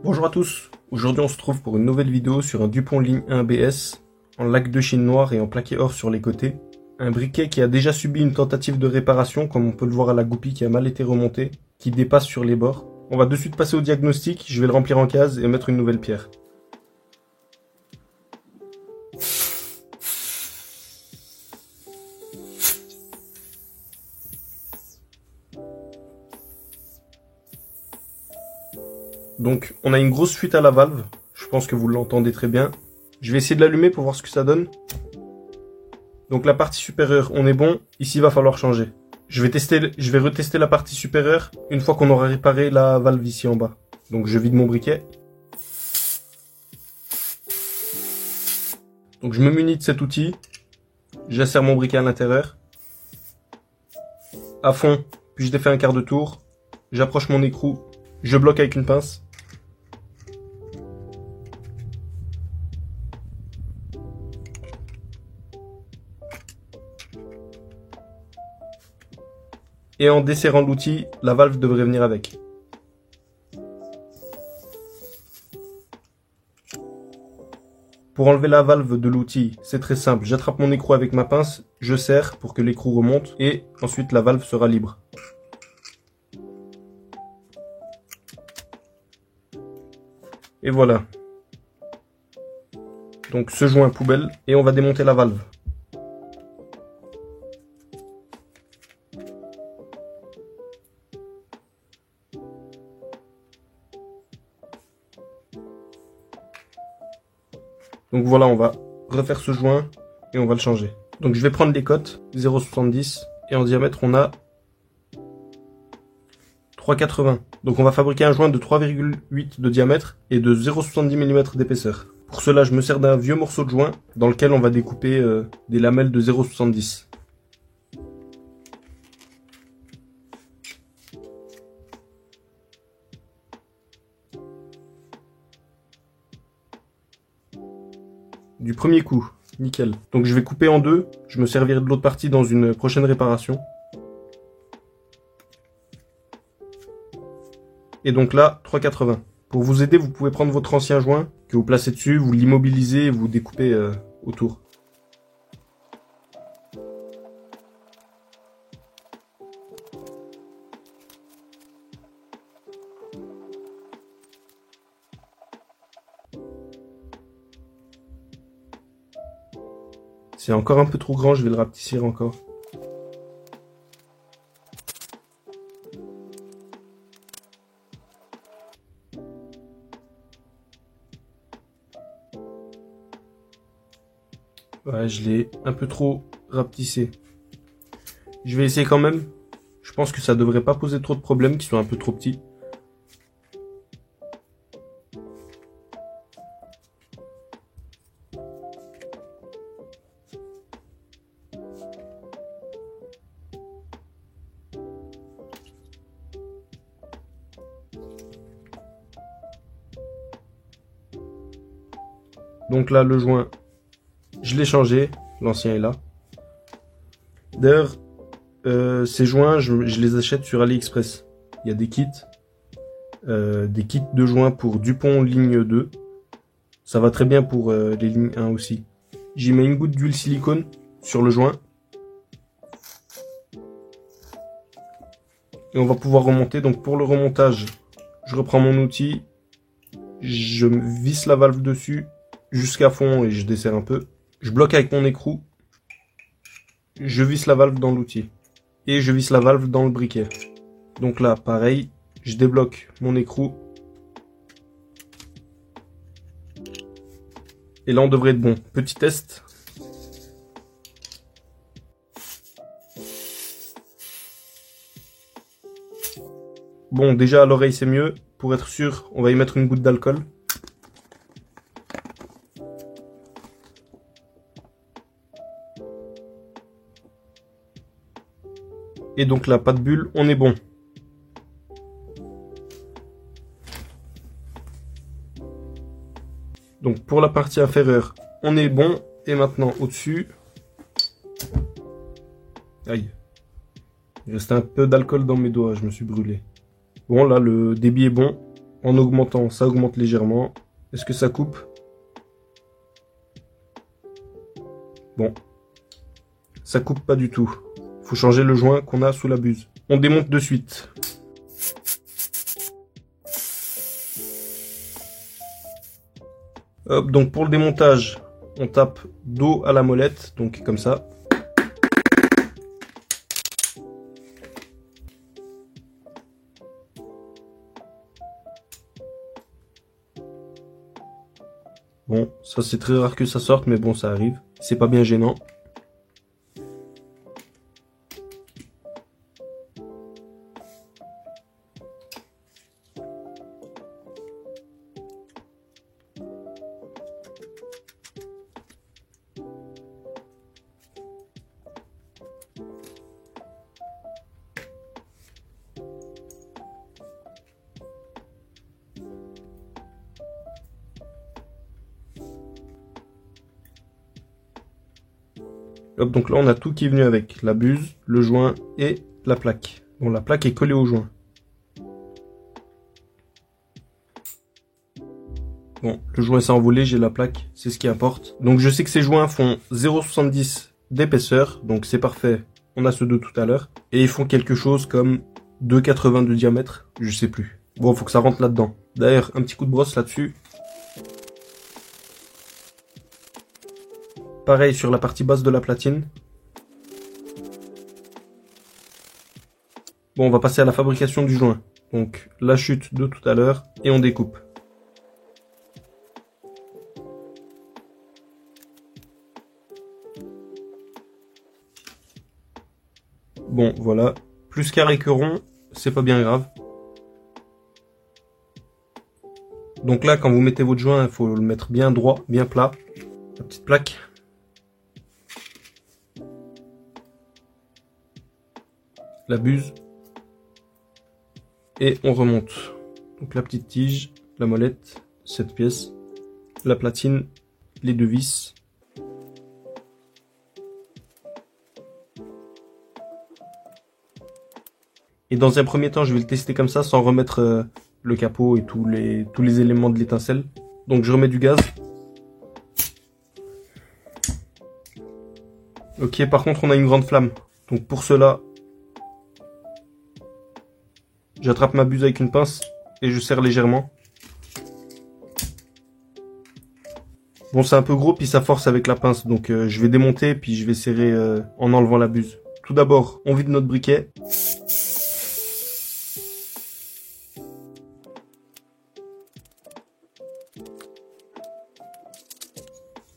Bonjour à tous, aujourd'hui on se trouve pour une nouvelle vidéo sur un Dupont Ligne 1 BS en laque de Chine noire et en plaqué or sur les côtés. Un briquet qui a déjà subi une tentative de réparation comme on peut le voir à la goupille qui a mal été remontée, qui dépasse sur les bords. On va de suite passer au diagnostic, je vais le remplir en case et mettre une nouvelle pierre. Donc on a une grosse fuite à la valve, je pense que vous l'entendez très bien. Je vais essayer de l'allumer pour voir ce que ça donne. Donc la partie supérieure, on est bon, ici il va falloir changer. Je vais retester la partie supérieure une fois qu'on aura réparé la valve ici en bas. Donc je vide mon briquet. Donc je me munis de cet outil, j'insère mon briquet à l'intérieur. À fond, puis je défais un quart de tour, j'approche mon écrou, je bloque avec une pince. Et en desserrant l'outil, la valve devrait venir avec. Pour enlever la valve de l'outil, c'est très simple. J'attrape mon écrou avec ma pince, je serre pour que l'écrou remonte et ensuite la valve sera libre. Et voilà. Donc ce joint poubelle et on va démonter la valve. Donc voilà, on va refaire ce joint et on va le changer. Donc je vais prendre les cotes 0,70 et en diamètre on a 3,80. Donc on va fabriquer un joint de 3,8 de diamètre et de 0,70 mm d'épaisseur. Pour cela, je me sers d'un vieux morceau de joint dans lequel on va découper des lamelles de 0,70. Du premier coup, nickel. Donc je vais couper en deux, je me servirai de l'autre partie dans une prochaine réparation. Et donc là, 3,80. Pour vous aider, vous pouvez prendre votre ancien joint que vous placez dessus, vous l'immobilisez et vous découpez autour. C'est encore un peu trop grand, je vais le rapetisser encore. Ouais, je l'ai un peu trop rapetissé. Je vais essayer quand même. Je pense que ça devrait pas poser trop de problèmes, qu'ils soient un peu trop petits. Donc là, le joint, je l'ai changé. L'ancien est là. D'ailleurs, ces joints, je les achète sur AliExpress. Il y a des kits de joints pour Dupont ligne 2. Ça va très bien pour les lignes 1 aussi. J'y mets une goutte d'huile silicone sur le joint. Et on va pouvoir remonter. Donc pour le remontage, je reprends mon outil. Je visse la valve dessus jusqu'à fond et je desserre un peu. Je bloque avec mon écrou. Je visse la valve dans l'outil. Et je visse la valve dans le briquet. Donc là, pareil, je débloque mon écrou. Et là, on devrait être bon. Petit test. Bon, déjà à l'oreille, c'est mieux. Pour être sûr, on va y mettre une goutte d'alcool. Et donc là, pas de bulle, on est bon. Donc pour la partie inférieure, on est bon. Et maintenant, au-dessus... Aïe. Il restait un peu d'alcool dans mes doigts, je me suis brûlé. Bon, là, le débit est bon. En augmentant, ça augmente légèrement. Est-ce que ça coupe? Bon. Ça coupe pas du tout. Faut changer le joint qu'on a sous la buse. On démonte de suite. Hop, donc pour le démontage, on tape dos à la molette, donc comme ça. Bon, ça c'est très rare que ça sorte, mais bon, ça arrive. C'est pas bien gênant. Hop, donc là on a tout qui est venu avec, la buse, le joint et la plaque. Bon, la plaque est collée au joint. Bon, le joint s'est envolé, j'ai la plaque, c'est ce qui importe. Donc je sais que ces joints font 0,70 d'épaisseur, donc c'est parfait. On a ceux de tout à l'heure. Et ils font quelque chose comme 2,80 de diamètre, je sais plus. Bon, faut que ça rentre là-dedans. D'ailleurs, un petit coup de brosse là-dessus. Pareil sur la partie basse de la platine. Bon, on va passer à la fabrication du joint. Donc, la chute de tout à l'heure et on découpe. Bon, voilà. Plus carré que rond, c'est pas bien grave. Donc là, quand vous mettez votre joint, il faut le mettre bien droit, bien plat. La petite plaque. La buse. Et on remonte. Donc la petite tige, la molette, cette pièce, la platine, les deux vis. Et dans un premier temps, je vais le tester comme ça, sans remettre le capot et tous les éléments de l'étincelle. Donc je remets du gaz. Ok, par contre on a une grande flamme. Donc pour cela, j'attrape ma buse avec une pince et je serre légèrement. Bon, c'est un peu gros puis ça force avec la pince, donc je vais démonter puis je vais serrer en enlevant la buse. Tout d'abord, on vide notre briquet.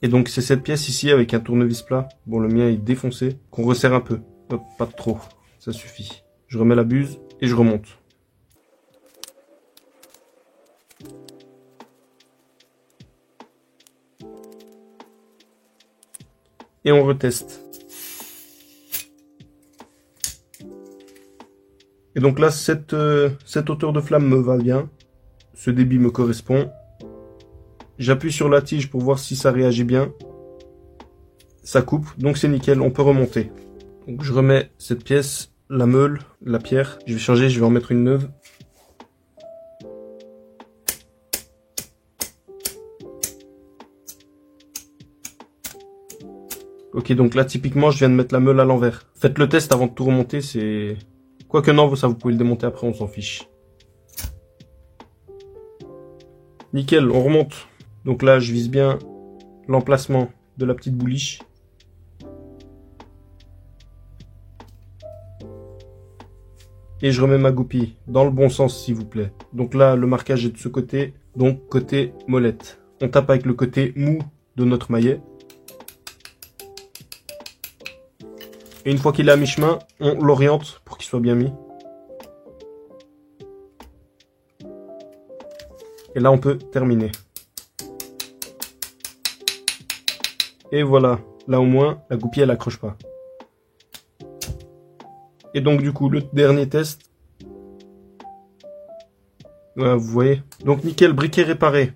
Et donc c'est cette pièce ici avec un tournevis plat, bon le mien est défoncé, qu'on resserre un peu. Hop, pas trop, ça suffit. Je remets la buse et je remonte. Et on reteste. Et donc là, cette hauteur de flamme me va bien. Ce débit me correspond. J'appuie sur la tige pour voir si ça réagit bien. Ça coupe, donc c'est nickel, on peut remonter. Donc je remets cette pièce, la meule, la pierre. Je vais changer, je vais en mettre une neuve. Ok, donc là, typiquement, je viens de mettre la meule à l'envers. Faites le test avant de tout remonter, c'est... Quoique non, ça, vous pouvez le démonter après, on s'en fiche. Nickel, on remonte. Donc là, je vise bien l'emplacement de la petite bouliche. Et je remets ma goupille dans le bon sens, s'il vous plaît. Donc là, le marquage est de ce côté, donc côté molette. On tape avec le côté mou de notre maillet. Et une fois qu'il est à mi-chemin, on l'oriente pour qu'il soit bien mis. Et là, on peut terminer. Et voilà, là au moins, la goupille, elle accroche pas. Et donc du coup, le dernier test. Voilà, vous voyez. Donc nickel, briquet réparé.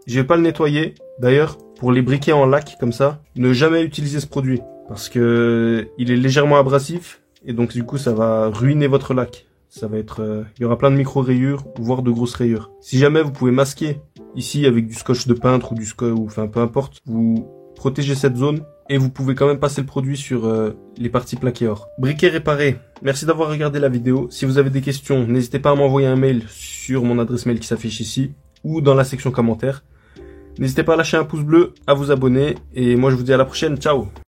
Je vais pas le nettoyer. D'ailleurs, pour les briquets en lac comme ça, ne jamais utiliser ce produit. Parce que il est légèrement abrasif. Et donc du coup, ça va ruiner votre lac. ça va être, il y aura plein de micro-rayures, voire de grosses rayures. Si jamais vous pouvez masquer ici avec du scotch de peintre ou du scotch, ou enfin peu importe, vous protégez cette zone et vous pouvez quand même passer le produit sur les parties plaquées or. Briquet réparé. Merci d'avoir regardé la vidéo. Si vous avez des questions, n'hésitez pas à m'envoyer un mail sur mon adresse mail qui s'affiche ici ou dans la section commentaires. N'hésitez pas à lâcher un pouce bleu, à vous abonner et moi je vous dis à la prochaine. Ciao!